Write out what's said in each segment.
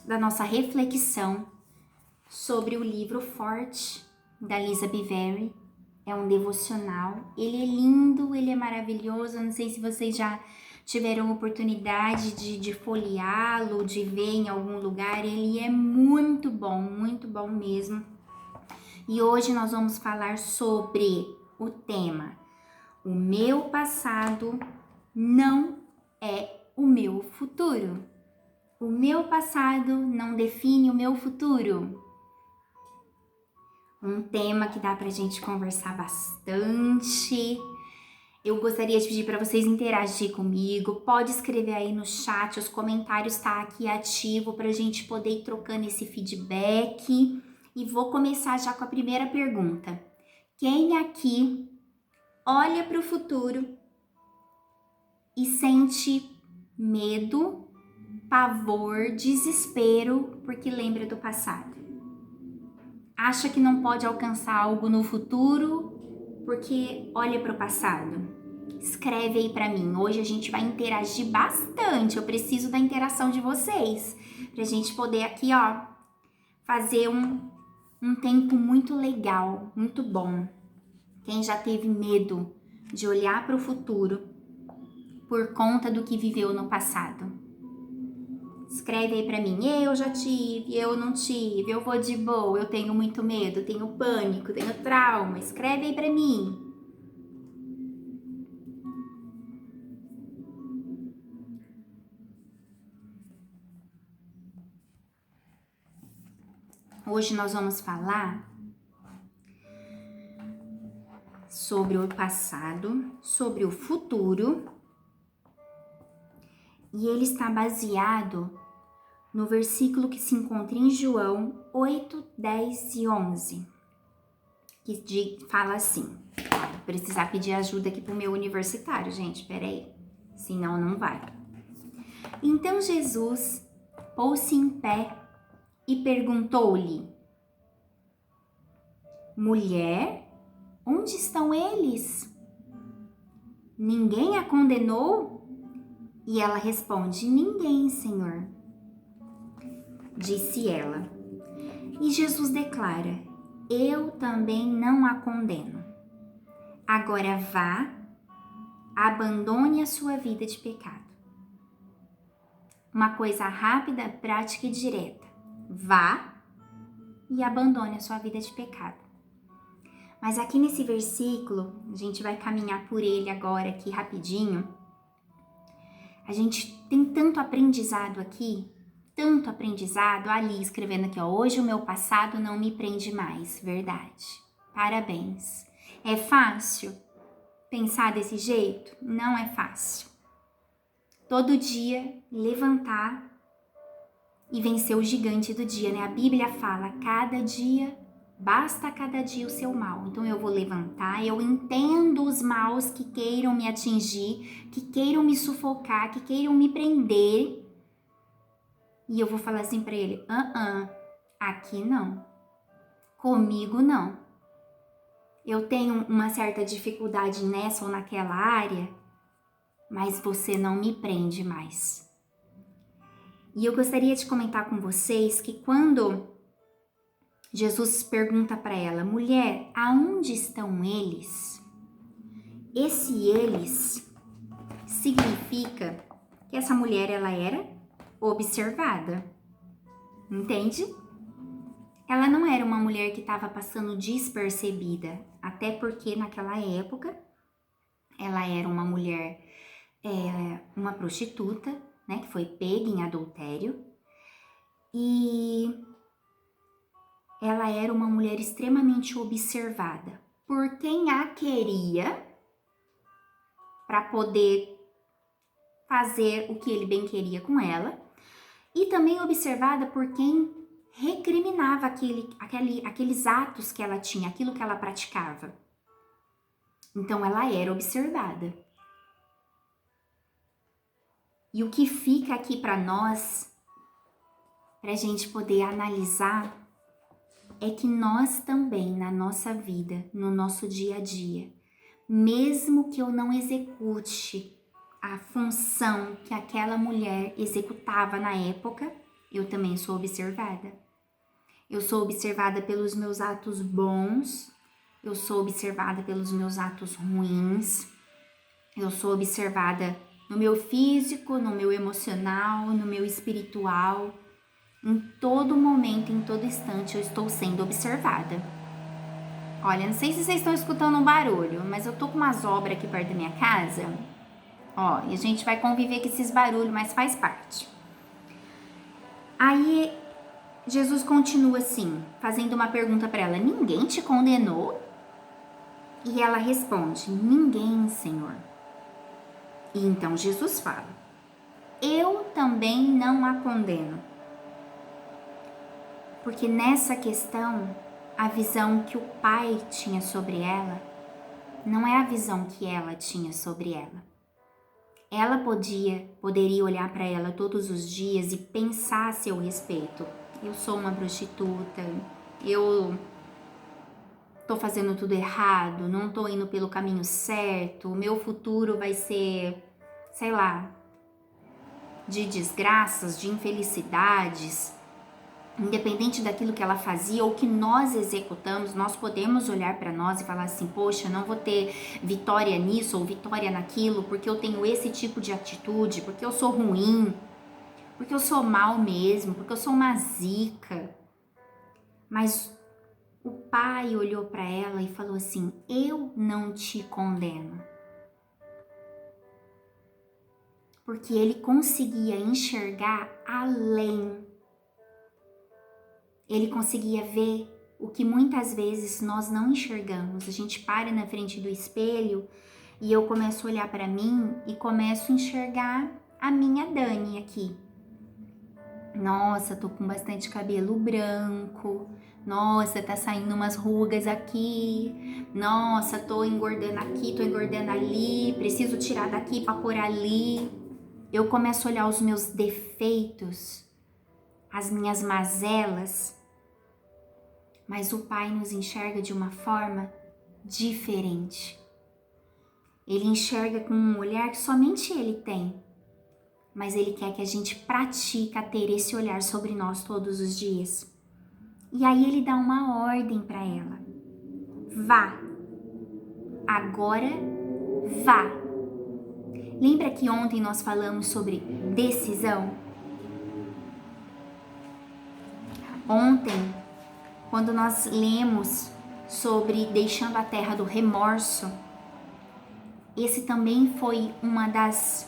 Da nossa reflexão sobre o livro Forte, da Lisa Biveri. É um devocional, ele é lindo, ele é maravilhoso. Eu não sei se vocês já tiveram oportunidade de folheá-lo, de ver em algum lugar. Ele é muito bom mesmo. E hoje nós vamos falar sobre o tema: o meu passado não é o meu futuro. O meu passado não define o meu futuro. Um tema que dá pra gente conversar bastante. Eu gostaria de pedir para vocês interagir comigo. Pode escrever aí no chat, os comentários tá aqui ativo pra gente poder ir trocando esse feedback. E vou começar já com a primeira pergunta. Quem aqui olha para o futuro e sente medo, pavor, desespero porque lembra do passado? Acha que não pode alcançar algo no futuro porque olha para o passado? Escreve aí para mim. Hoje a gente vai interagir bastante. Eu preciso da interação de vocês pra gente poder aqui, fazer um tempo muito legal, muito bom. Quem já teve medo de olhar para o futuro por conta do que viveu no passado? Escreve aí pra mim. Eu já tive, eu não tive, eu vou de boa, eu tenho muito medo, tenho pânico, tenho trauma. Escreve aí pra mim. Hoje nós vamos falar sobre o passado, sobre o futuro, e ele está baseado no versículo que se encontra em João 8, 10 e 11, que fala assim. Vou precisar pedir ajuda aqui pro meu universitário, gente, peraí, senão não vai. Então Jesus pôs-se em pé e perguntou-lhe: Mulher, onde estão eles? Ninguém a condenou? E ela responde: Ninguém, Senhor. Disse ela. E Jesus declara: Eu também não a condeno. Agora vá, abandone a sua vida de pecado. Uma coisa rápida, prática e direta. Vá e abandone a sua vida de pecado. Mas aqui nesse versículo, a gente vai caminhar por ele agora aqui rapidinho. A gente tem tanto aprendizado aqui, tanto aprendizado. Ali escrevendo aqui, hoje o meu passado não me prende mais. Verdade. Parabéns. É fácil pensar desse jeito? Não é fácil. Todo dia levantar e vencer o gigante do dia, né? A Bíblia fala, basta cada dia o seu mal. Então eu vou levantar, eu entendo os maus que queiram me atingir, que queiram me sufocar, que queiram me prender. E eu vou falar assim pra ele, aqui não. Comigo não. Eu tenho uma certa dificuldade nessa ou naquela área, mas você não me prende mais. E eu gostaria de comentar com vocês que quando Jesus pergunta para ela, mulher, aonde estão eles? Esse eles significa que essa mulher ela era observada, entende? Ela não era uma mulher que estava passando despercebida, até porque naquela época ela era uma mulher, uma prostituta, né, que foi pega em adultério, e ela era uma mulher extremamente observada por quem a queria para poder fazer o que ele bem queria com ela, e também observada por quem recriminava aqueles atos que ela tinha, aquilo que ela praticava. Então ela era observada. E o que fica aqui para nós, para a gente poder analisar, é que nós também, na nossa vida, no nosso dia a dia, mesmo que eu não execute a função que aquela mulher executava na época, eu também sou observada. Eu sou observada pelos meus atos bons, eu sou observada pelos meus atos ruins, eu sou observada no meu físico, no meu emocional, no meu espiritual. Em todo momento, em todo instante, eu estou sendo observada. Olha, não sei se vocês estão escutando um barulho, mas eu tô com umas obras aqui perto da minha casa. Ó, e a gente vai conviver com esses barulhos, mas faz parte. Aí, Jesus continua assim, fazendo uma pergunta para ela: ninguém te condenou? E ela responde: ninguém, Senhor. E então Jesus fala: eu também não a condeno. Porque nessa questão, a visão que o pai tinha sobre ela não é a visão que ela tinha sobre ela. Ela poderia olhar para ela todos os dias e pensar a seu respeito: eu sou uma prostituta, eu tô fazendo tudo errado, não tô indo pelo caminho certo, o meu futuro vai ser, sei lá, de desgraças, de infelicidades. Independente daquilo que ela fazia ou que nós executamos, nós podemos olhar para nós e falar assim: poxa, não vou ter vitória nisso ou vitória naquilo, porque eu tenho esse tipo de atitude, porque eu sou ruim, porque eu sou mal mesmo, porque eu sou uma zica. Mas o pai olhou para ela e falou assim: eu não te condeno. Porque ele conseguia enxergar além. Ele conseguia ver o que muitas vezes nós não enxergamos. A gente para na frente do espelho e eu começo a olhar para mim e começo a enxergar a minha Dani aqui. Nossa, tô com bastante cabelo branco. Nossa, tá saindo umas rugas aqui. Nossa, tô engordando aqui, tô engordando ali. Preciso tirar daqui para pôr ali. Eu começo a olhar os meus defeitos, as minhas mazelas. Mas o Pai nos enxerga de uma forma diferente. Ele enxerga com um olhar que somente Ele tem. Mas Ele quer que a gente pratique a ter esse olhar sobre nós todos os dias. E aí Ele dá uma ordem para ela. Vá. Agora, vá. Lembra que ontem nós falamos sobre decisão? Ontem, quando nós lemos sobre deixando a terra do remorso, esse também foi uma das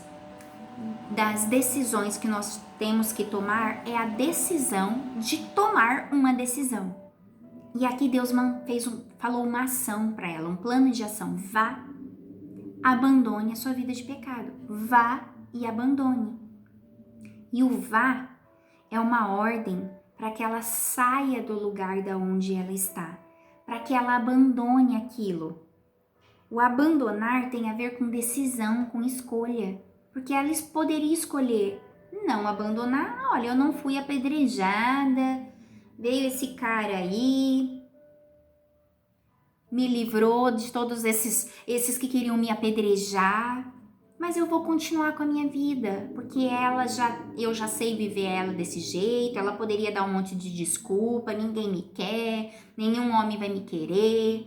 decisões que nós temos que tomar, é a decisão de tomar uma decisão. E aqui Deus falou uma ação para ela, um plano de ação. Vá, abandone a sua vida de pecado. Vá e abandone. E o vá é uma ordem para que ela saia do lugar da onde ela está, para que ela abandone aquilo. O abandonar tem a ver com decisão, com escolha, porque ela poderia escolher não abandonar. Olha, eu não fui apedrejada, veio esse cara aí, me livrou de todos esses que queriam me apedrejar, mas eu vou continuar com a minha vida, porque eu já sei viver ela desse jeito. Ela poderia dar um monte de desculpa: ninguém me quer, nenhum homem vai me querer.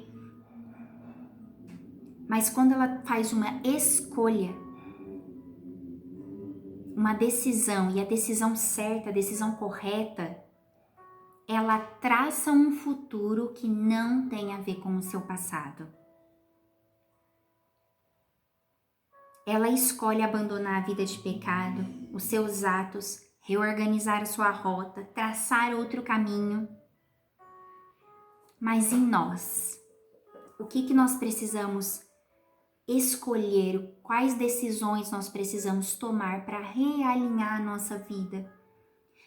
Mas quando ela faz uma escolha, uma decisão, e a decisão certa, a decisão correta, ela traça um futuro que não tem a ver com o seu passado. Ela escolhe abandonar a vida de pecado, os seus atos, reorganizar a sua rota, traçar outro caminho. Mas em nós, o que nós precisamos escolher, quais decisões nós precisamos tomar para realinhar a nossa vida,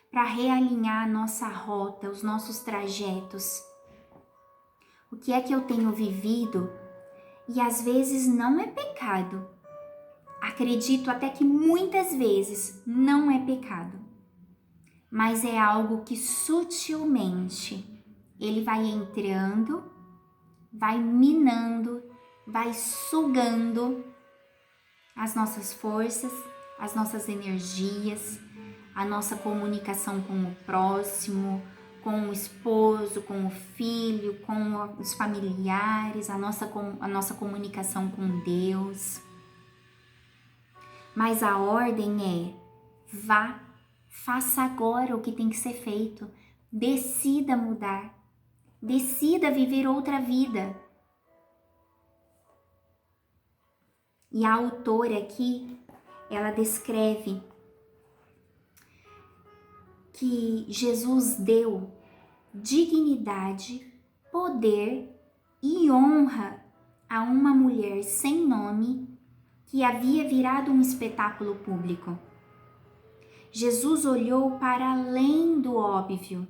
para realinhar a nossa rota, os nossos trajetos? O que é que eu tenho vivido? E às vezes não é pecado. Acredito até que muitas vezes não é pecado, mas é algo que sutilmente ele vai entrando, vai minando, vai sugando as nossas forças, as nossas energias, a nossa comunicação com o próximo, com o esposo, com o filho, com os familiares, a nossa comunicação com Deus. Mas a ordem é: vá, faça agora o que tem que ser feito, decida mudar, decida viver outra vida. E a autora aqui, ela descreve que Jesus deu dignidade, poder e honra a uma mulher sem nome que havia virado um espetáculo público. Jesus olhou para além do óbvio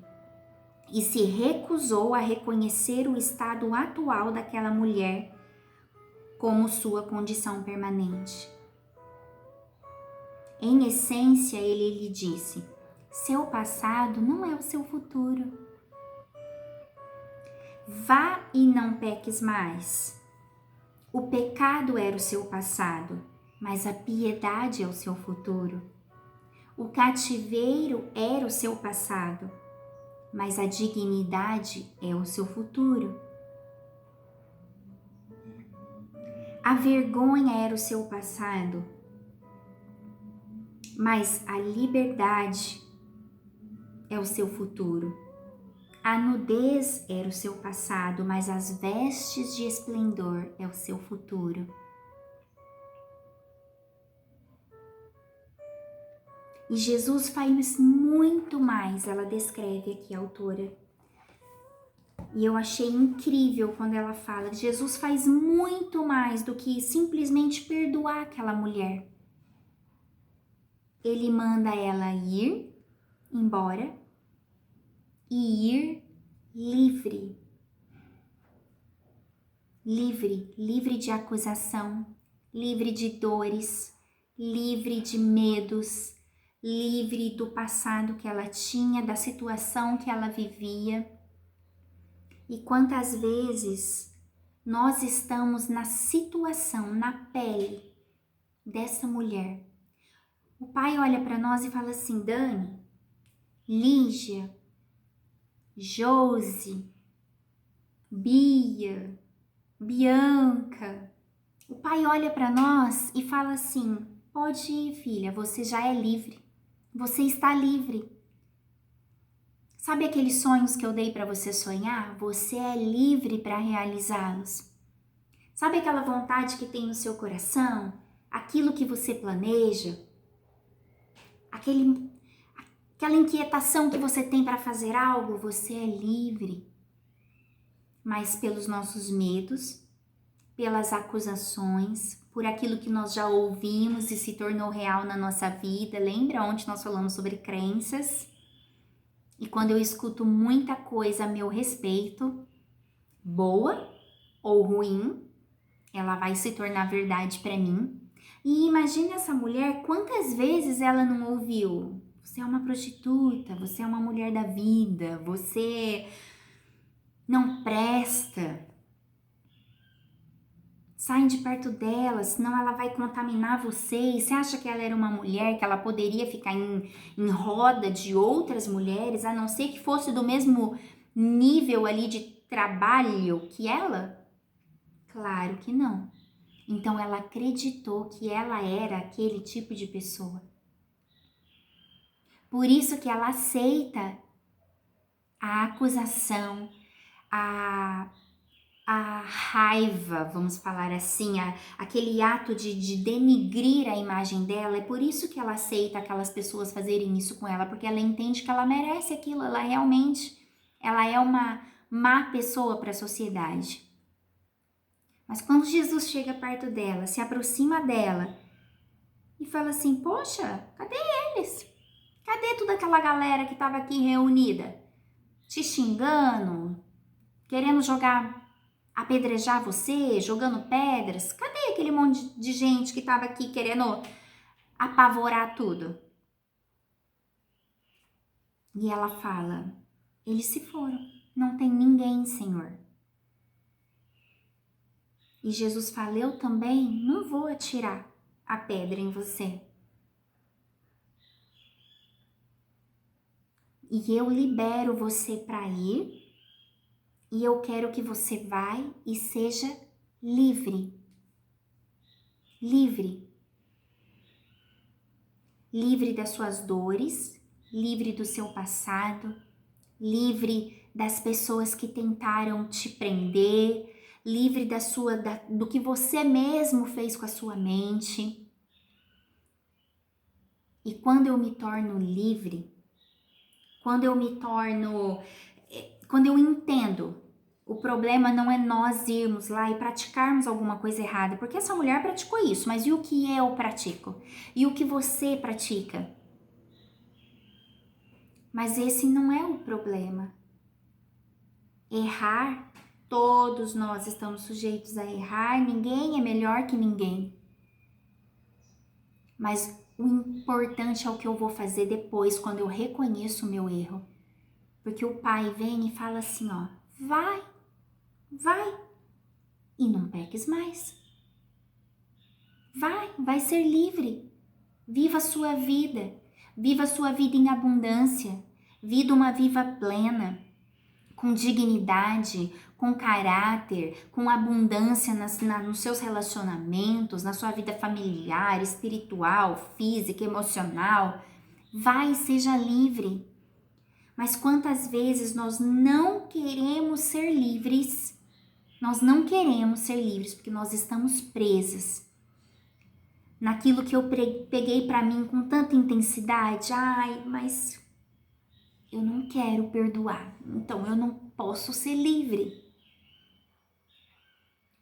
e se recusou a reconhecer o estado atual daquela mulher como sua condição permanente. Em essência, ele lhe disse: seu passado não é o seu futuro. Vá e não peques mais. O pecado era o seu passado, mas a piedade é o seu futuro. O cativeiro era o seu passado, mas a dignidade é o seu futuro. A vergonha era o seu passado, mas a liberdade é o seu futuro. A nudez era o seu passado, mas as vestes de esplendor é o seu futuro. E Jesus faz muito mais, ela descreve aqui a autora. E eu achei incrível quando ela fala que Jesus faz muito mais do que simplesmente perdoar aquela mulher. Ele manda ela ir embora e ir livre. Livre de acusação, livre de dores, livre de medos, livre do passado que ela tinha, da situação que ela vivia. E quantas vezes nós estamos na situação, na pele dessa mulher. O pai olha para nós e fala assim: Dani, Lígia, Josi, Bia, Bianca. O pai olha para nós e fala assim: pode ir, filha, você já é livre. Você está livre. Sabe aqueles sonhos que eu dei para você sonhar? Você é livre para realizá-los. Sabe aquela vontade que tem no seu coração? Aquilo que você planeja? Aquela inquietação que você tem para fazer algo? Você é livre. Mas pelos nossos medos, pelas acusações, por aquilo que nós já ouvimos e se tornou real na nossa vida. Lembra onde nós falamos sobre crenças? E quando eu escuto muita coisa a meu respeito, boa ou ruim, ela vai se tornar verdade para mim. E imagine essa mulher, quantas vezes ela não ouviu: você é uma prostituta, você é uma mulher da vida, você não presta. Saem de perto dela, senão ela vai contaminar vocês. Você acha que ela era uma mulher que ela poderia ficar em roda de outras mulheres, a não ser que fosse do mesmo nível ali de trabalho que ela? Claro que não. Então ela acreditou que ela era aquele tipo de pessoa. Por isso que ela aceita a acusação, a raiva, vamos falar assim, aquele ato de denigrir a imagem dela. É por isso que ela aceita aquelas pessoas fazerem isso com ela, porque ela entende que ela merece aquilo, ela é uma má pessoa para a sociedade. Mas quando Jesus chega perto dela, se aproxima dela e fala assim: poxa, cadê eles? Cadê toda aquela galera que estava aqui reunida? Te xingando, querendo apedrejar você, jogando pedras? Cadê aquele monte de gente que estava aqui querendo apavorar tudo? E ela fala: eles se foram, não tem ninguém, Senhor. E Jesus fala: eu também não vou atirar a pedra em você. E eu libero você para ir, e eu quero que você vá e seja livre. Livre. Livre das suas dores, livre do seu passado, livre das pessoas que tentaram te prender, livre do que você mesmo fez com a sua mente. E quando eu me torno livre, quando eu entendo, o problema não é nós irmos lá e praticarmos alguma coisa errada, porque essa mulher praticou isso, mas e o que eu pratico? E o que você pratica? Mas esse não é o problema. Errar, todos nós estamos sujeitos a errar, ninguém é melhor que ninguém. Mas o importante é o que eu vou fazer depois, quando eu reconheço o meu erro. Porque o pai vem e fala assim, ó, vai, e não peques mais. Vai ser livre. Viva a sua vida em abundância, viva uma vida plena, com dignidade, com caráter, com abundância nos seus relacionamentos, na sua vida familiar, espiritual, física, emocional. Vai, seja livre. Mas quantas vezes nós não queremos ser livres? Nós não queremos ser livres porque nós estamos presas naquilo que eu peguei para mim com tanta intensidade. Ai, mas eu não quero perdoar, então eu não posso ser livre.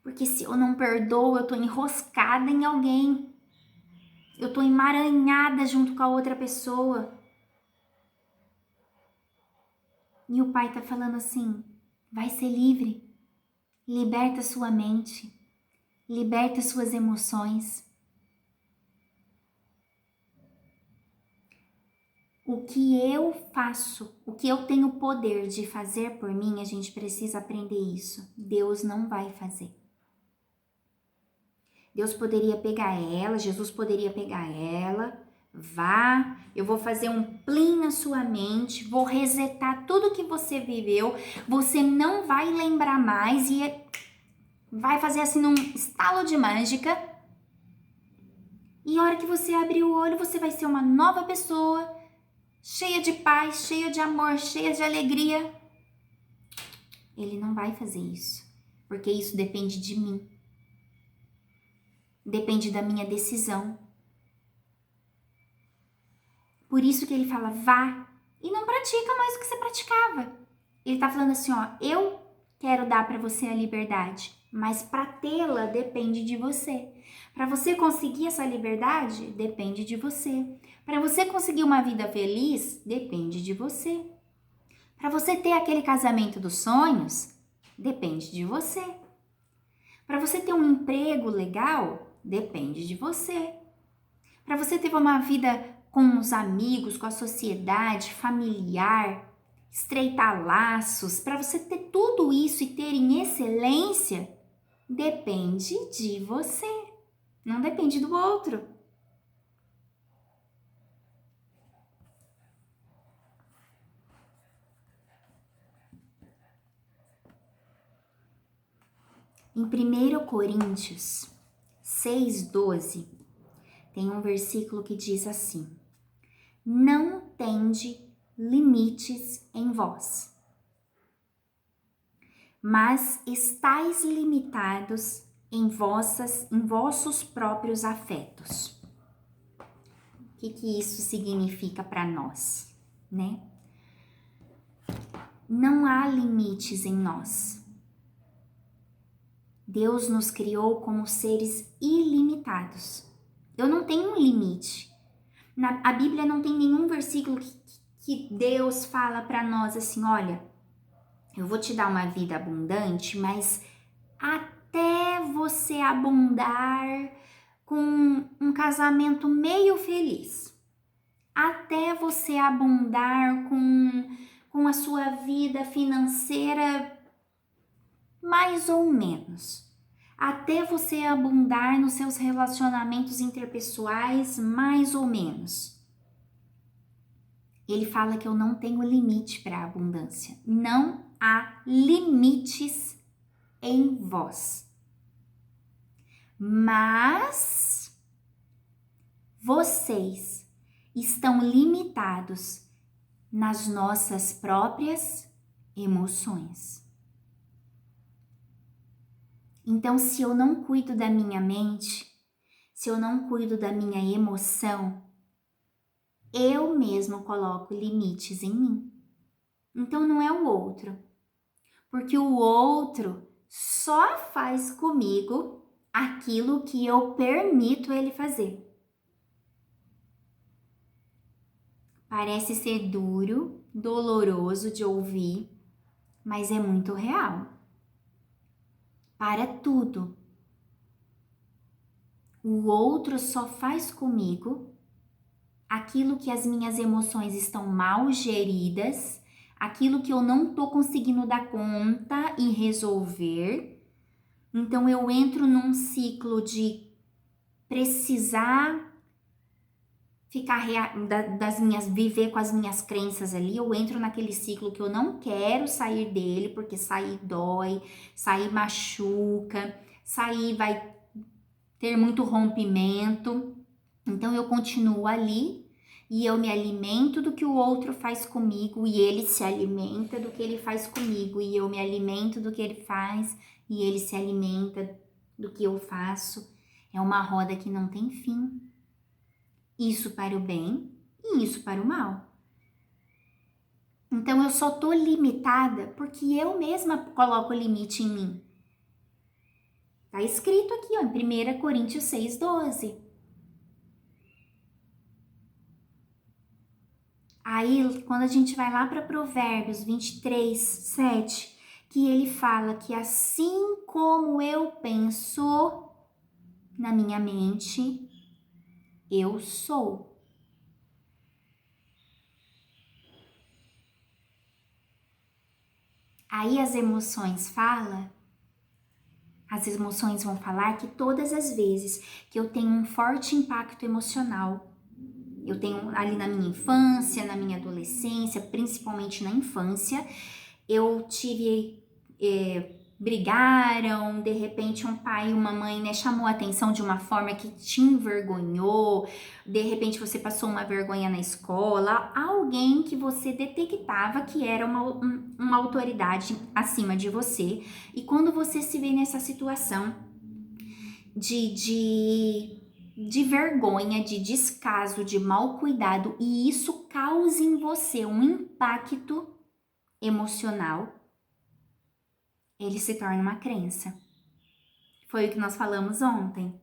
Porque se eu não perdoo, eu tô enroscada em alguém. Eu tô emaranhada junto com a outra pessoa. E o pai tá falando assim, vai ser livre. Liberta sua mente. Liberta suas emoções. O que eu faço, o que eu tenho poder de fazer por mim, a gente precisa aprender isso. Deus não vai fazer. Deus poderia pegar ela, Jesus poderia pegar ela, vá, eu vou fazer um plim na sua mente, vou resetar tudo que você viveu, você não vai lembrar mais e vai fazer assim num estalo de mágica. E a hora que você abrir o olho, você vai ser uma nova pessoa, cheia de paz, cheia de amor, cheia de alegria. Ele não vai fazer isso, porque isso depende de mim. Depende da minha decisão. Por isso que ele fala, vá e não pratica mais o que você praticava. Ele tá falando assim, ó, eu quero dar para você a liberdade, mas para tê-la depende de você. Para você conseguir essa liberdade, depende de você. Para você conseguir uma vida feliz, depende de você. Para você ter aquele casamento dos sonhos, depende de você. Para você ter um emprego legal, depende de você. Para você ter uma vida com os amigos, com a sociedade, familiar, estreitar laços, para você ter tudo isso e ter em excelência, depende de você, não depende do outro. Em 1 Coríntios 6,12, tem um versículo que diz assim: não tende limites em vós, mas estáis limitados em vossos próprios afetos. O que isso significa para nós, né? Não há limites em nós. Deus nos criou como seres ilimitados. Eu não tenho um limite. A Bíblia não tem nenhum versículo que Deus fala para nós assim, olha, eu vou te dar uma vida abundante, mas até você abundar com um casamento meio feliz, até você abundar com a sua vida financeira mais ou menos, até você abundar nos seus relacionamentos interpessoais, mais ou menos. Ele fala que eu não tenho limite para a abundância. Não há limites em vós. Mas vocês estão limitados nas nossas próprias emoções. Então, se eu não cuido da minha mente, se eu não cuido da minha emoção, eu mesmo coloco limites em mim. Então, não é o outro, porque o outro só faz comigo aquilo que eu permito ele fazer. Parece ser duro, doloroso de ouvir, mas é muito real. Para tudo. O outro só faz comigo aquilo que as minhas emoções estão mal geridas, aquilo que eu não tô conseguindo dar conta e resolver. Então eu entro num ciclo de precisar viver com as minhas crenças ali. Eu entro naquele ciclo que eu não quero sair dele, porque sair dói, sair machuca, sair vai ter muito rompimento. Então eu continuo ali e eu me alimento do que o outro faz comigo e ele se alimenta do que ele faz comigo e eu me alimento do que ele faz e ele se alimenta do que eu faço. É uma roda que não tem fim. Isso para o bem e isso para o mal. Então eu só tô limitada porque eu mesma coloco limite em mim. Tá escrito aqui, ó, em 1 Coríntios 6:12. Aí, quando a gente vai lá para Provérbios 23:7, que ele fala que assim como eu penso na minha mente, eu sou. Aí as emoções vão falar que todas as vezes que eu tenho um forte impacto emocional, eu tenho ali na minha infância, na minha adolescência, principalmente na infância, eu tive, brigaram, de repente um pai e uma mãe, né, chamou a atenção de uma forma que te envergonhou, de repente você passou uma vergonha na escola, alguém que você detectava que era uma autoridade acima de você, e quando você se vê nessa situação de vergonha, de descaso, de mau cuidado, e isso causa em você um impacto emocional, ele se torna uma crença. Foi o que nós falamos ontem.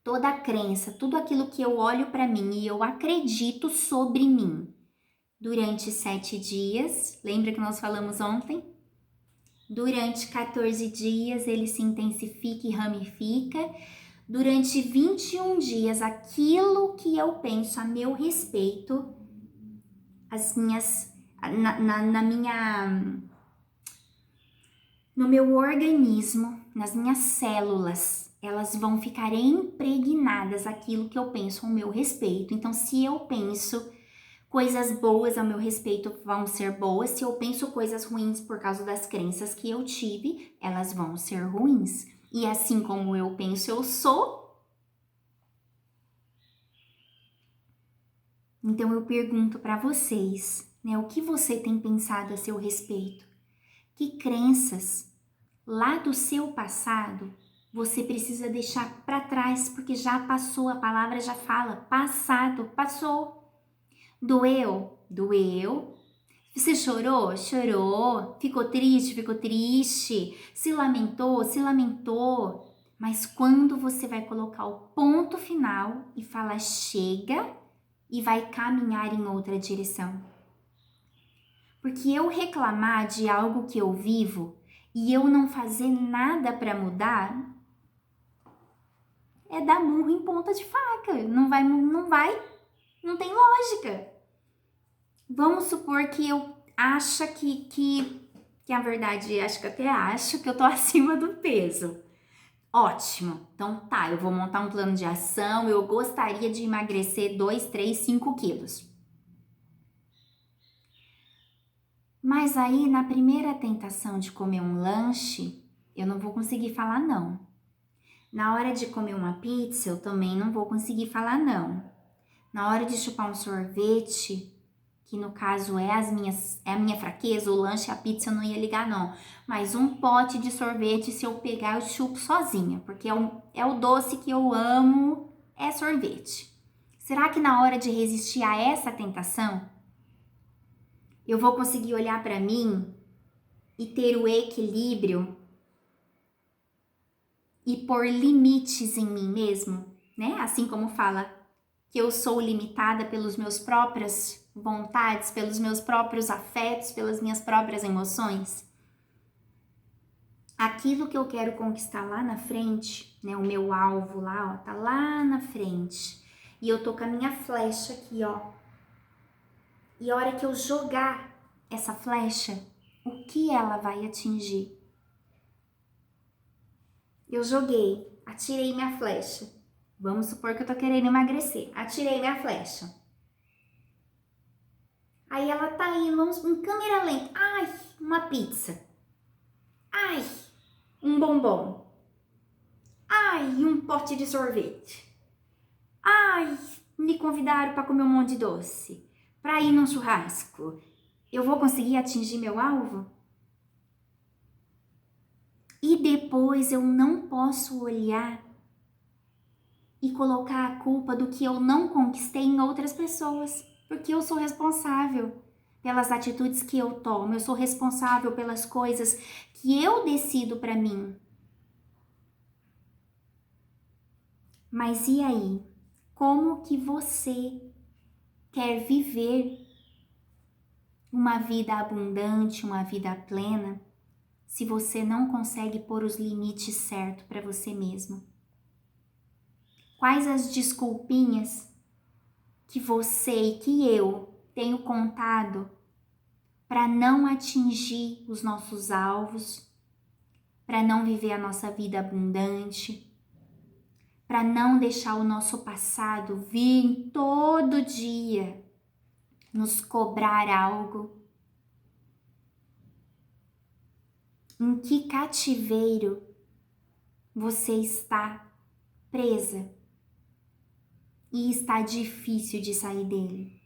Toda a crença, tudo aquilo que eu olho para mim e eu acredito sobre mim durante 7 dias, lembra que nós falamos ontem? Durante 14 dias ele se intensifica e ramifica. Durante 21 dias, aquilo que eu penso a meu respeito, no meu organismo, nas minhas células, elas vão ficar impregnadas aquilo que eu penso ao meu respeito. Então, se eu penso coisas boas ao meu respeito, vão ser boas. Se eu penso coisas ruins por causa das crenças que eu tive, elas vão ser ruins. E assim como eu penso, eu sou. Então eu pergunto para vocês, né, o que você tem pensado a seu respeito? Que crenças lá do seu passado você precisa deixar para trás, porque já passou, a palavra já fala, passado, passou. Doeu? Doeu. Você chorou? Chorou. Ficou triste? Ficou triste. Se lamentou? Se lamentou. Mas quando você vai colocar o ponto final e falar chega e vai caminhar em outra direção? Porque eu reclamar de algo que eu vivo e eu não fazer nada para mudar é dar murro em ponta de faca. Não tem lógica. Vamos supor que eu acha que que na verdade acho que eu tô acima do peso. Ótimo, então tá, eu vou montar um plano de ação, eu gostaria de emagrecer 2, 3, 5 quilos. Mas aí na primeira tentação de comer um lanche, eu não vou conseguir falar não. Na hora de comer uma pizza, eu também não vou conseguir falar não. Na hora de chupar um sorvete, que no caso é a minha fraqueza, o lanche, a pizza eu não ia ligar não. Mas um pote de sorvete, se eu pegar, eu chupo sozinha, porque é o doce que eu amo, é sorvete. Será que na hora de resistir a essa tentação, eu vou conseguir olhar para mim e ter o equilíbrio e pôr limites em mim mesmo, né? Assim como fala que eu sou limitada pelas minhas próprias vontades, pelos meus próprios afetos, pelas minhas próprias emoções. Aquilo que eu quero conquistar lá na frente, né? O meu alvo lá, ó, tá lá na frente. E eu tô com a minha flecha aqui, ó. E a hora que eu jogar essa flecha, o que ela vai atingir? Eu joguei, atirei minha flecha. Vamos supor que eu tô querendo emagrecer. Atirei minha flecha. Aí ela tá indo, vamos em câmera lenta. Ai, uma pizza. Ai, um bombom. Ai, um pote de sorvete. Ai, me convidaram para comer um monte de doce. Para ir num churrasco. Eu vou conseguir atingir meu alvo? E depois eu não posso olhar e colocar a culpa do que eu não conquistei em outras pessoas, porque eu sou responsável pelas atitudes que eu tomo, eu sou responsável pelas coisas que eu decido para mim. Mas e aí? Como que você quer viver uma vida abundante, uma vida plena, se você não consegue pôr os limites certos para você mesmo? Quais as desculpinhas que você e que eu tenho contado para não atingir os nossos alvos, para não viver a nossa vida abundante, para não deixar o nosso passado vir todo dia nos cobrar algo? Em que cativeiro você está presa e está difícil de sair dele?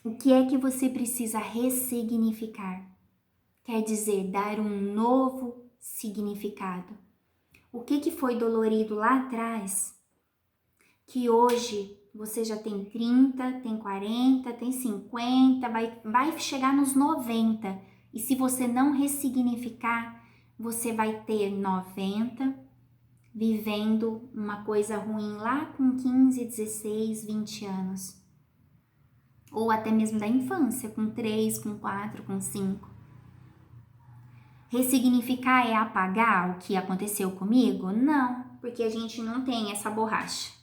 O que é que você precisa ressignificar? Quer dizer, dar um novo significado. O que foi dolorido lá atrás, que hoje você já tem 30, tem 40, tem 50, vai chegar nos 90. E se você não ressignificar, você vai ter 90, vivendo uma coisa ruim lá com 15, 16, 20 anos. Ou até mesmo da infância, com 3, com 4, com 5. Ressignificar é apagar o que aconteceu comigo? Não, porque a gente não tem essa borracha.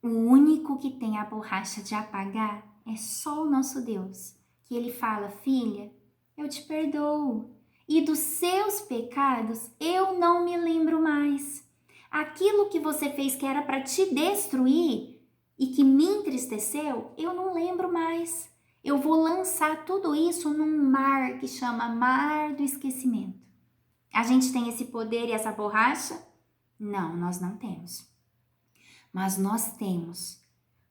O único que tem a borracha de apagar é só o nosso Deus, que ele fala: filha, eu te perdoo, e dos seus pecados eu não me lembro mais. Aquilo que você fez que era para te destruir e que me entristeceu, eu não lembro mais. Eu vou lançar tudo isso num mar que chama Mar do Esquecimento. A gente tem esse poder e essa borracha? Não, nós não temos. Mas nós temos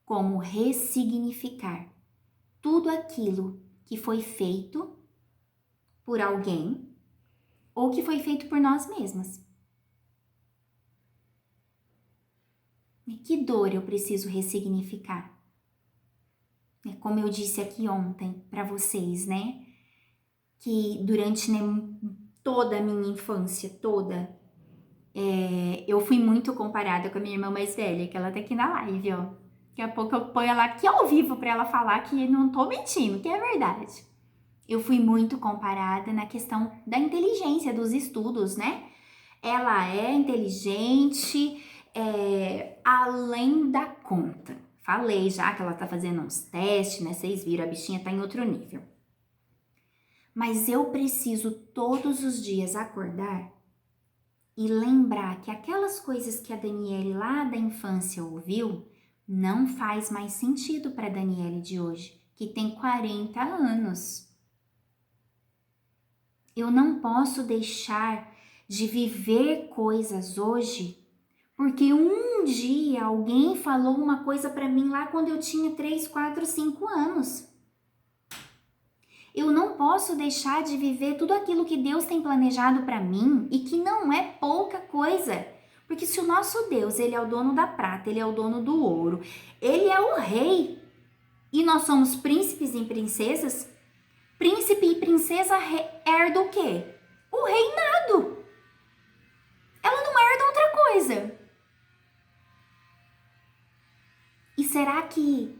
como ressignificar tudo aquilo que foi feito por alguém ou que foi feito por nós mesmas. E que dor eu preciso ressignificar? Como eu disse aqui ontem para vocês, né? Que durante toda a minha infância, eu fui muito comparada com a minha irmã mais velha, que ela tá aqui na live, ó. Daqui a pouco eu ponho ela aqui ao vivo para ela falar que não tô mentindo, que é verdade. Eu fui muito comparada na questão da inteligência, dos estudos, né? Ela é inteligente, além da conta. Falei já que ela tá fazendo uns testes, né? Vocês viram, a bichinha tá em outro nível. Mas eu preciso todos os dias acordar e lembrar que aquelas coisas que a Daniele lá da infância ouviu não faz mais sentido para a Daniele de hoje, que tem 40 anos. Eu não posso deixar de viver coisas hoje, porque um dia alguém falou uma coisa para mim lá quando eu tinha 3, 4, 5 anos. Eu não posso deixar de viver tudo aquilo que Deus tem planejado para mim e que não é pouca coisa. Porque se o nosso Deus, ele é o dono da prata, ele é o dono do ouro, ele é o rei e nós somos príncipes e princesas, príncipe e princesa herdam o quê? O reinado. Ela não herda outra coisa. E será que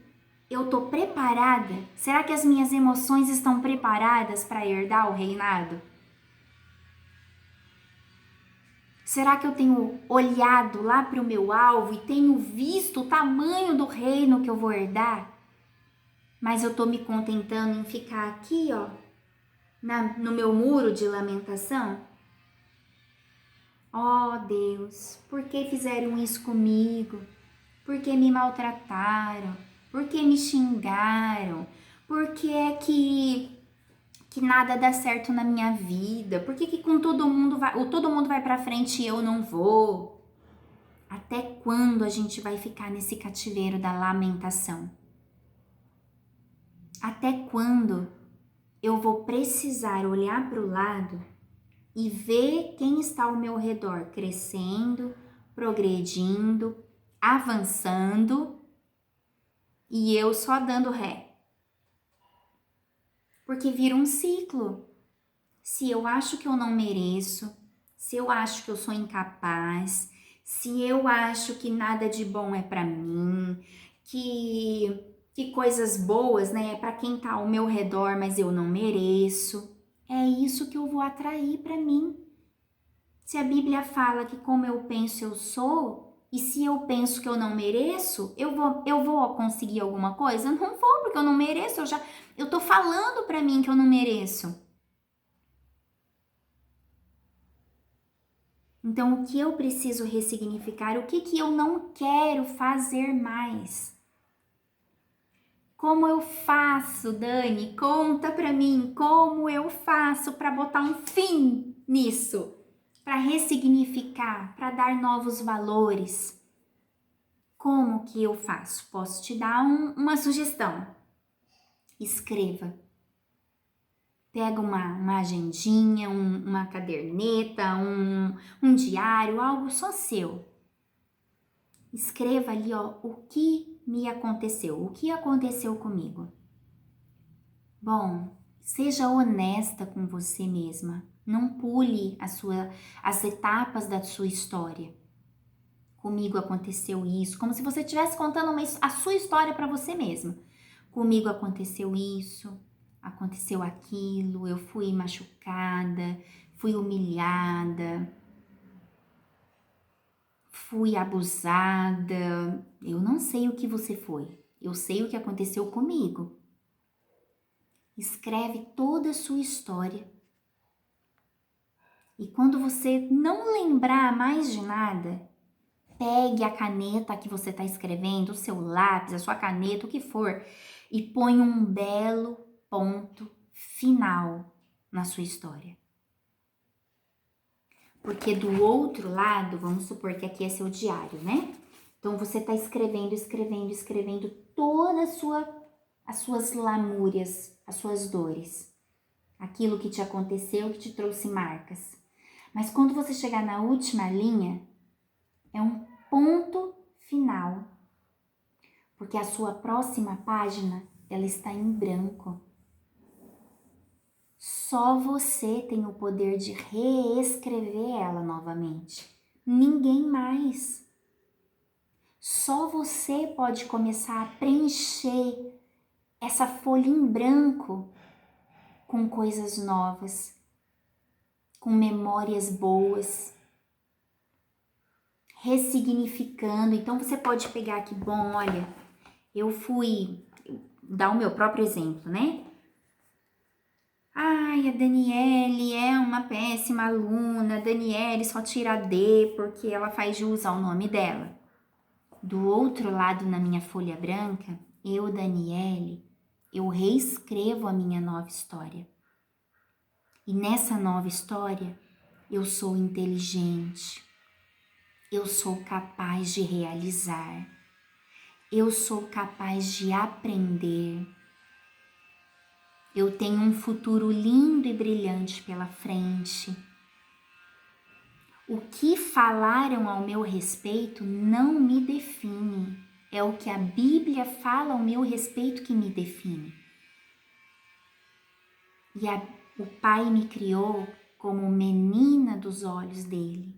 eu tô preparada? Será que as minhas emoções estão preparadas para herdar o reinado? Será que eu tenho olhado lá para o meu alvo e tenho visto o tamanho do reino que eu vou herdar? Mas eu tô me contentando em ficar aqui, ó, no meu muro de lamentação? Oh, Deus, por que fizeram isso comigo? Por que me maltrataram? Por que me xingaram? Por que é que nada dá certo na minha vida? Por que com todo mundo vai para frente e eu não vou? Até quando a gente vai ficar nesse cativeiro da lamentação? Até quando eu vou precisar olhar para o lado e ver quem está ao meu redor crescendo, progredindo, avançando e eu só dando ré? Porque vira um ciclo. Se eu acho que eu não mereço, se eu acho que eu sou incapaz, se eu acho que nada de bom é para mim, que coisas boas, né, é para quem tá ao meu redor, mas eu não mereço, é isso que eu vou atrair para mim. Se a Bíblia fala que como eu penso eu sou, e se eu penso que eu não mereço, eu vou conseguir alguma coisa? Eu não vou, porque eu não mereço, eu tô falando para mim que eu não mereço. Então, o que eu preciso ressignificar? O que eu não quero fazer mais? Como eu faço, Dani? Conta pra mim como eu faço para botar um fim nisso, para ressignificar, para dar novos valores. Como que eu faço? Posso te dar uma sugestão. Escreva. Pega uma agendinha, uma caderneta, um diário, algo só seu. Escreva ali, ó, o que me aconteceu, o que aconteceu comigo. Bom, seja honesta com você mesma. Não pule as etapas da sua história. Comigo aconteceu isso, como se você estivesse contando a sua história para você mesma. Comigo aconteceu isso, aconteceu aquilo, eu fui machucada, fui humilhada, fui abusada. Eu não sei o que você foi, eu sei o que aconteceu comigo. Escreve toda a sua história. E quando você não lembrar mais de nada, pegue a caneta que você está escrevendo, o seu lápis, a sua caneta, o que for, e põe um belo ponto final na sua história. Porque do outro lado, vamos supor que aqui é seu diário, né? Então você está escrevendo todas as suas lamúrias, as suas dores. Aquilo que te aconteceu, que te trouxe marcas. Mas quando você chegar na última linha, é um ponto final. Porque a sua próxima página, ela está em branco. Só você tem o poder de reescrever ela novamente. Ninguém mais. Só você pode começar a preencher essa folha em branco com coisas novas, com memórias boas, ressignificando. Então você pode pegar aqui, bom, olha, Eu fui dar o meu próprio exemplo, né? Ai, a Daniele é uma péssima aluna, a Daniele só tira D porque ela faz jus ao nome dela. Do outro lado, na minha folha branca, eu, Daniele, eu reescrevo a minha nova história. E nessa nova história, eu sou inteligente, eu sou capaz de realizar, eu sou capaz de aprender. Eu tenho um futuro lindo e brilhante pela frente. O que falaram ao meu respeito não me define. É o que a Bíblia fala ao meu respeito que me define. E o Pai me criou como menina dos olhos dele,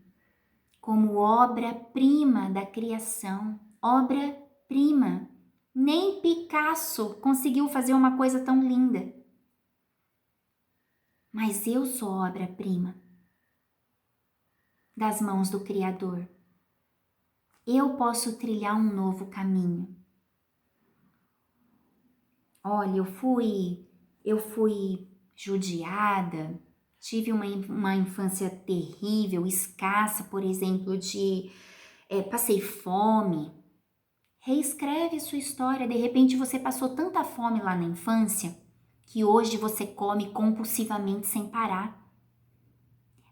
como obra-prima da criação, obra-prima. Nem Picasso conseguiu fazer uma coisa tão linda. Mas eu sou obra-prima das mãos do Criador. Eu posso trilhar um novo caminho. Olha, eu fui judiada, tive uma infância terrível, escassa, por exemplo, passei fome. Reescreve sua história. De repente você passou tanta fome lá na infância que hoje você come compulsivamente sem parar.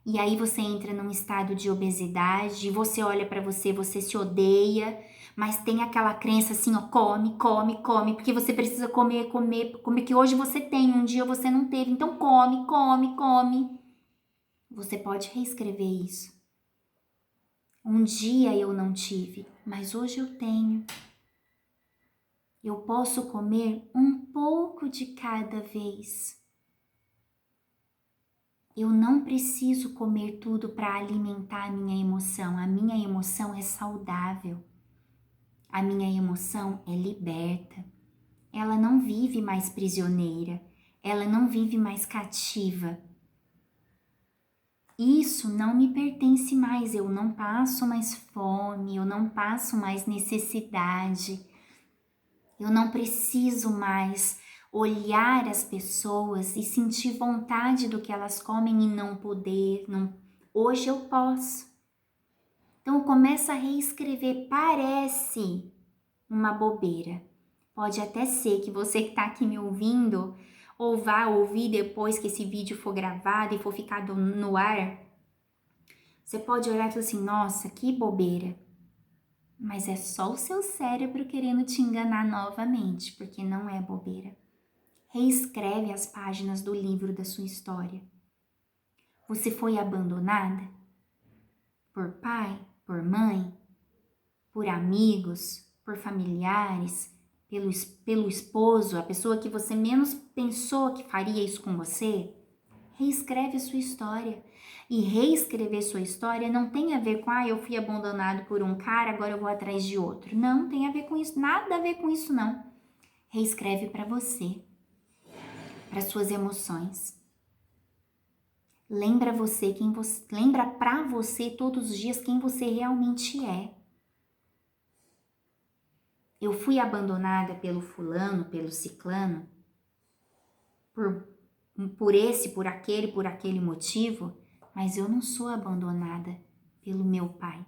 E aí você entra num estado de obesidade, você olha pra você, você se odeia, mas tem aquela crença assim, ó, come, come, come, porque você precisa comer, comer, comer, que hoje você tem, um dia você não teve, então come, come, come. Você pode reescrever isso. Um dia eu não tive, mas hoje eu tenho. Eu posso comer um pouco de cada vez. Eu não preciso comer tudo para alimentar a minha emoção. A minha emoção é saudável. A minha emoção é liberta. Ela não vive mais prisioneira. Ela não vive mais cativa. Isso não me pertence mais. Eu não passo mais fome. Eu não passo mais necessidade. Eu não preciso mais olhar as pessoas e sentir vontade do que elas comem e não poder. Não. Hoje eu posso. Então começa a reescrever. Parece uma bobeira. Pode até ser que você que está aqui me ouvindo ou vá ouvir depois que esse vídeo for gravado e for ficado no ar. Você pode olhar e falar assim, nossa, que bobeira. Mas é só o seu cérebro querendo te enganar novamente, porque não é bobeira. Reescreve as páginas do livro da sua história. Você foi abandonada? Por pai, por mãe, por amigos, por familiares, pelo esposo, a pessoa que você menos pensou que faria isso com você? Reescreve a sua história. E reescrever sua história não tem a ver com, eu fui abandonado por um cara, agora eu vou atrás de outro. Não tem a ver com isso, nada a ver com isso não. Reescreve para você, para suas emoções. Lembra para você todos os dias quem você realmente é. Eu fui abandonada pelo fulano, pelo ciclano, por aquele motivo, mas eu não sou abandonada pelo meu pai.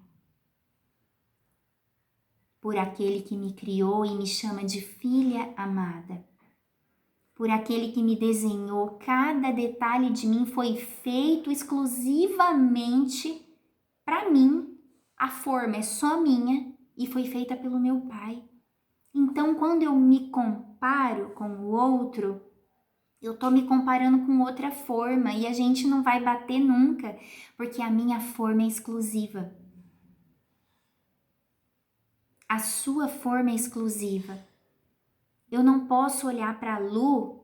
Por aquele que me criou e me chama de filha amada. Por aquele que me desenhou, cada detalhe de mim foi feito exclusivamente para mim. A forma é só minha e foi feita pelo meu pai. Então, quando eu me comparo com o outro, eu tô me comparando com outra forma e a gente não vai bater nunca, porque a minha forma é exclusiva. A sua forma é exclusiva. Eu não posso olhar para a Lu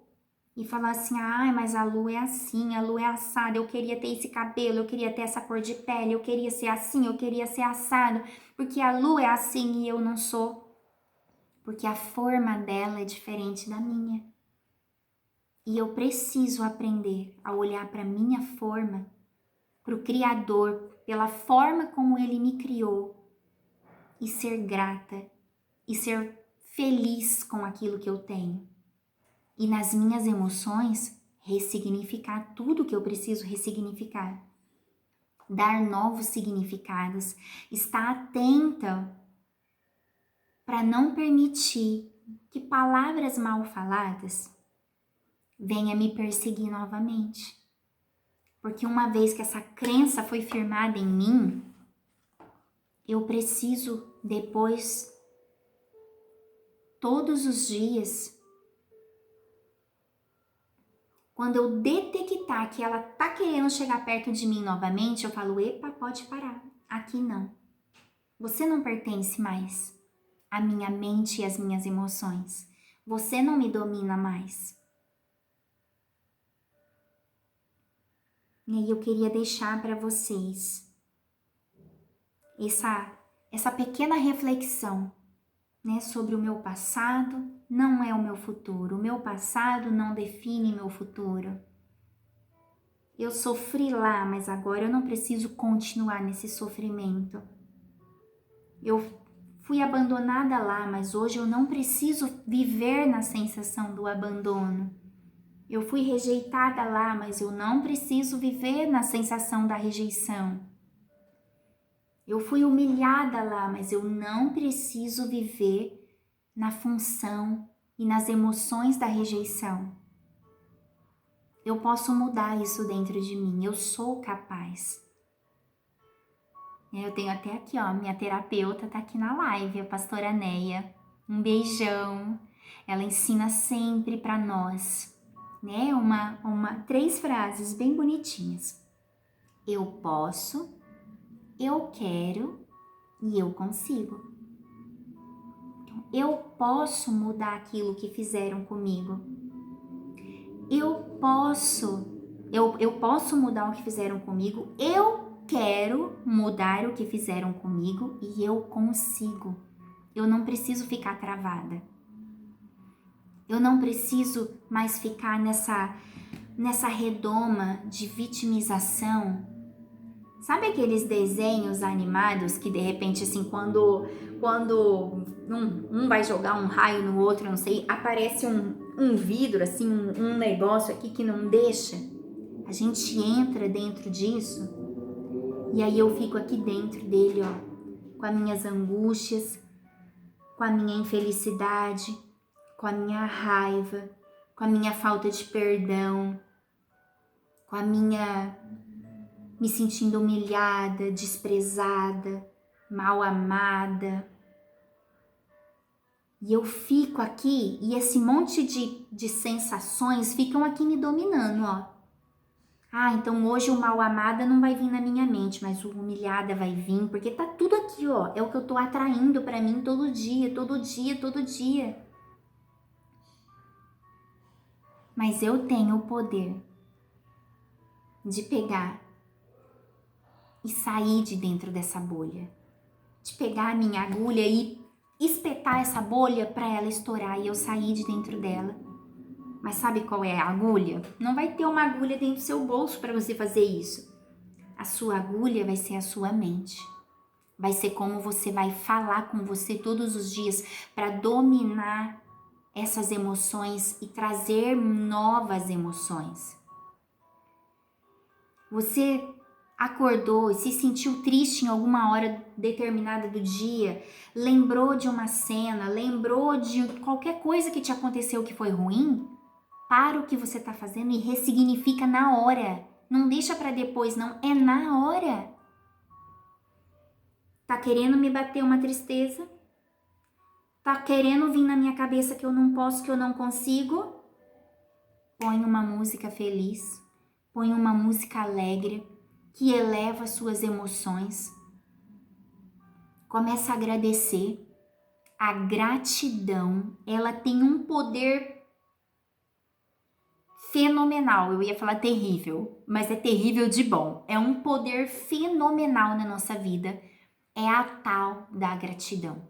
e falar assim, mas a Lu é assim, a Lu é assada, eu queria ter esse cabelo, eu queria ter essa cor de pele, eu queria ser assim, eu queria ser assado, porque a Lu é assim e eu não sou. Porque a forma dela é diferente da minha. E eu preciso aprender a olhar para minha forma, para o Criador, pela forma como Ele me criou, e ser grata, e ser feliz com aquilo que eu tenho. E nas minhas emoções, ressignificar tudo que eu preciso ressignificar. Dar novos significados. Estar atenta para não permitir que palavras mal faladas venham me perseguir novamente. Porque uma vez que essa crença foi firmada em mim, eu preciso depois, todos os dias, quando eu detectar que ela tá querendo chegar perto de mim novamente, eu falo, epa, pode parar, aqui não. Você não pertence mais à minha mente e às minhas emoções. Você não me domina mais. E aí eu queria deixar para vocês essa pequena reflexão, né, sobre o meu passado não é o meu futuro. O meu passado não define meu futuro. Eu sofri lá, mas agora eu não preciso continuar nesse sofrimento. Eu fui abandonada lá, mas hoje eu não preciso viver na sensação do abandono. Eu fui rejeitada lá, mas eu não preciso viver na sensação da rejeição. Eu fui humilhada lá, mas eu não preciso viver na função e nas emoções da rejeição. Eu posso mudar isso dentro de mim, eu sou capaz. Eu tenho até aqui, ó, minha terapeuta tá aqui na live, a pastora Neia. Um beijão. Ela ensina sempre para nós, né? 3 frases bem bonitinhas. Eu posso, eu quero e eu consigo. Eu posso mudar aquilo que fizeram comigo. Eu posso mudar o que fizeram comigo. Eu quero mudar o que fizeram comigo e eu consigo. Eu não preciso ficar travada. Eu não preciso mais ficar nessa redoma de vitimização. Sabe aqueles desenhos animados que de repente assim, quando um vai jogar um raio no outro, não sei, aparece um vidro, assim, um negócio aqui que não deixa? A gente entra dentro disso e aí eu fico aqui dentro dele, ó, com as minhas angústias, com a minha infelicidade, com a minha raiva, com a minha falta de perdão, com a minha me sentindo humilhada, desprezada, mal amada. E eu fico aqui e esse monte de sensações ficam aqui me dominando, ó. Ah, então hoje o mal amada não vai vir na minha mente, mas o humilhada vai vir, porque tá tudo aqui, ó. É o que eu tô atraindo pra mim todo dia, todo dia, todo dia. Mas eu tenho o poder de pegar e sair de dentro dessa bolha. De pegar a minha agulha e espetar essa bolha para ela estourar e eu sair de dentro dela. Mas sabe qual é a agulha? Não vai ter uma agulha dentro do seu bolso para você fazer isso. A sua agulha vai ser a sua mente. Vai ser como você vai falar com você todos os dias para dominar essas emoções e trazer novas emoções. Você acordou e se sentiu triste em alguma hora determinada do dia, lembrou de uma cena, lembrou de qualquer coisa que te aconteceu que foi ruim, para o que você está fazendo e ressignifica na hora. Não deixa para depois, não, é na hora. Tá querendo me bater uma tristeza? Tá querendo vir na minha cabeça que eu não posso, que eu não consigo? Põe uma música feliz, põe uma música alegre, que eleva as suas emoções. Começa a agradecer. A gratidão, ela tem um poder fenomenal. Eu ia falar terrível, mas é terrível de bom. É um poder fenomenal na nossa vida. É a tal da gratidão.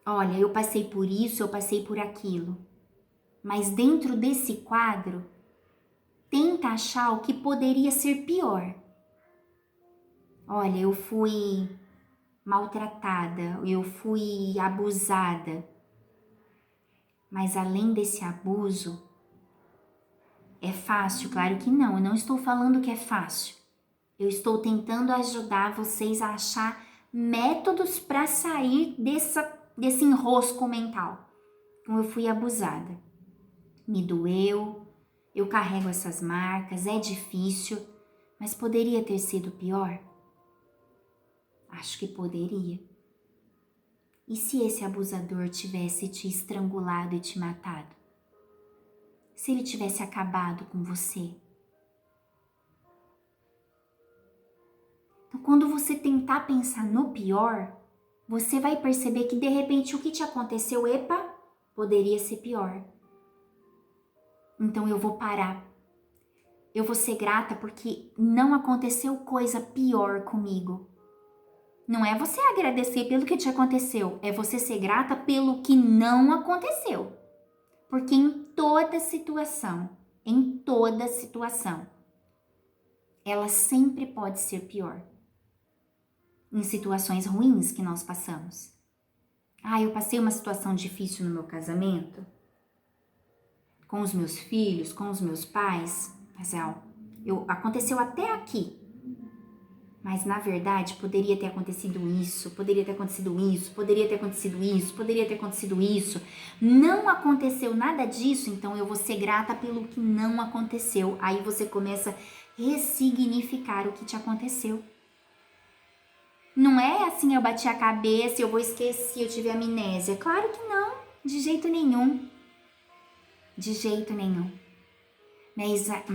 Olha, eu passei por isso, eu passei por aquilo. Mas dentro desse quadro, tenta achar o que poderia ser pior. Olha, eu fui maltratada, eu fui abusada. Mas além desse abuso, é fácil? Claro que não, eu não estou falando que é fácil. Eu estou tentando ajudar vocês a achar métodos para sair desse enrosco mental. Então eu fui abusada, me doeu, eu carrego essas marcas, é difícil, mas poderia ter sido pior? Acho que poderia. E se esse abusador tivesse te estrangulado e te matado? Se ele tivesse acabado com você? Então, quando você tentar pensar no pior, você vai perceber que de repente o que te aconteceu, epa, poderia ser pior. Então eu vou parar. Eu vou ser grata porque não aconteceu coisa pior comigo. Não é você agradecer pelo que te aconteceu, é você ser grata pelo que não aconteceu. Porque em toda situação, ela sempre pode ser pior. Em situações ruins que nós passamos. Eu passei uma situação difícil no meu casamento, com os meus filhos, com os meus pais. Mas aconteceu até aqui. Mas na verdade poderia ter acontecido isso, poderia ter acontecido isso, poderia ter acontecido isso, poderia ter acontecido isso. Não aconteceu nada disso, então eu vou ser grata pelo que não aconteceu. Aí você começa a ressignificar o que te aconteceu. Não é assim, eu bati a cabeça, eu vou esquecer, eu tive amnésia. Claro que não, de jeito nenhum. De jeito nenhum.